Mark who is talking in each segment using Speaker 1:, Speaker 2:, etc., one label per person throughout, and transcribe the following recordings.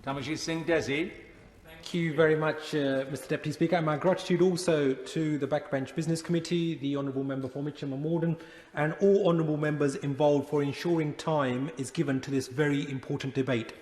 Speaker 1: Tamashir Singh Desi.
Speaker 2: Thank you very much, Mr Deputy Speaker. And my gratitude also to the Backbench Business Committee, the Honourable Member for Mitcham and Morden, and all Honourable Members involved for ensuring time is given to this very important debate.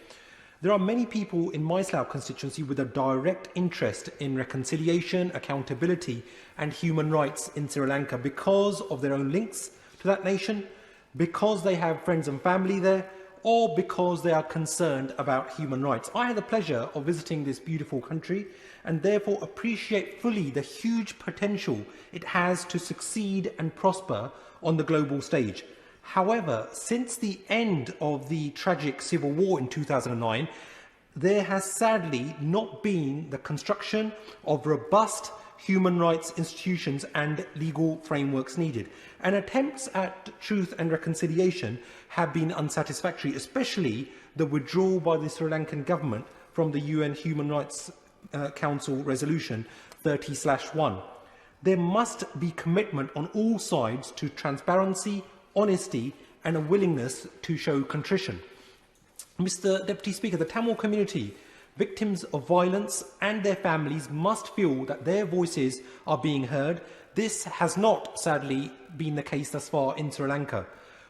Speaker 2: There are many people in my Slough constituency with a direct interest in reconciliation, accountability and human rights in Sri Lanka because of their own links to that nation, because they have friends and family there, or because they are concerned about human rights. I had the pleasure of visiting this beautiful country and therefore appreciate fully the huge potential it has to succeed and prosper on the global stage. However, since the end of the tragic civil war in 2009, there has sadly not been the construction of robust human rights institutions and legal frameworks needed. And attempts at truth and reconciliation have been unsatisfactory, especially the withdrawal by the Sri Lankan government from the UN Human Rights Council Resolution 30/1. There must be commitment on all sides to transparency, honesty and a willingness to show contrition. Mr Deputy Speaker, the Tamil community, victims of violence and their families must feel that their voices are being heard. This has not, sadly, been the case thus far in Sri Lanka.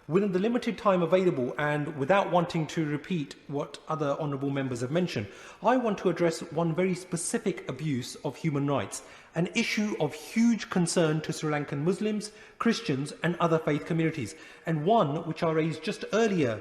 Speaker 2: Within the limited time available and without wanting to repeat what other honourable members have mentioned, I want to address one very specific abuse of human rights, an issue of huge concern to Sri Lankan Muslims, Christians and other faith communities, and one which I raised just earlier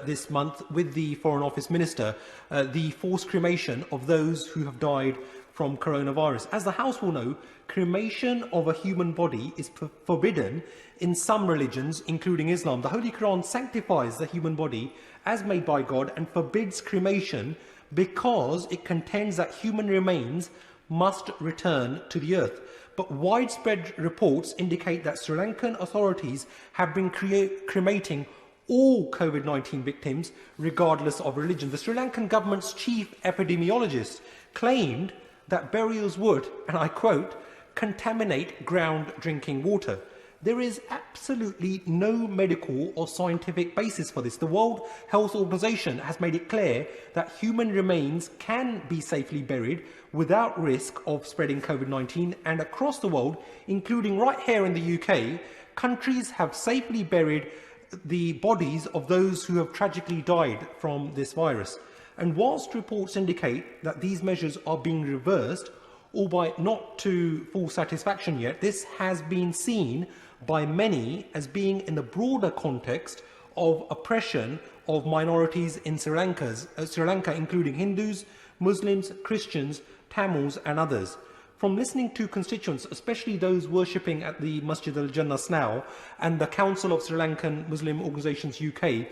Speaker 2: this month with the Foreign Office Minister, the forced cremation of those who have died from coronavirus. As the House will know, cremation of a human body is forbidden in some religions, including Islam. The Holy Quran sanctifies the human body as made by God and forbids cremation because it contends that human remains must return to the earth. But widespread reports indicate that Sri Lankan authorities have been cremating all COVID-19 victims, regardless of religion. The Sri Lankan government's chief epidemiologist claimed that burials would, and I quote, contaminate ground drinking water. There is absolutely no medical or scientific basis for this. The World Health Organization has made it clear that human remains can be safely buried without risk of spreading COVID-19, and across the world, including right here in the UK, countries have safely buried the bodies of those who have tragically died from this virus. And whilst reports indicate that these measures are being reversed, albeit not to full satisfaction yet, this has been seen by many as being in the broader context of oppression of minorities in Sri Lanka, including Hindus, Muslims, Christians, Tamils and others. From listening to constituents, especially those worshipping at the Masjid al-Jannah Slough and the Council of Sri Lankan Muslim Organisations UK,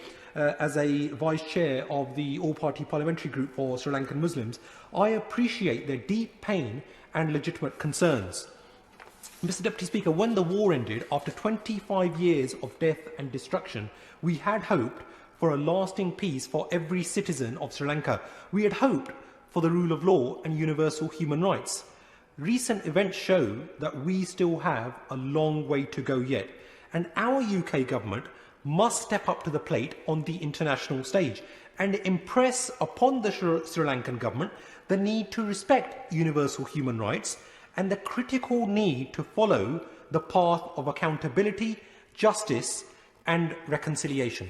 Speaker 2: as a Vice Chair of the All-Party Parliamentary Group for Sri Lankan Muslims, I appreciate their deep pain and legitimate concerns. Mr Deputy Speaker, when the war ended, after 25 years of death and destruction, we had hoped for a lasting peace for every citizen of Sri Lanka. We had hoped for the rule of law and universal human rights. Recent events show that we still have a long way to go yet, and our UK government must step up to the plate on the international stage and impress upon the Sri Lankan government the need to respect universal human rights and the critical need to follow the path of accountability, justice and reconciliation.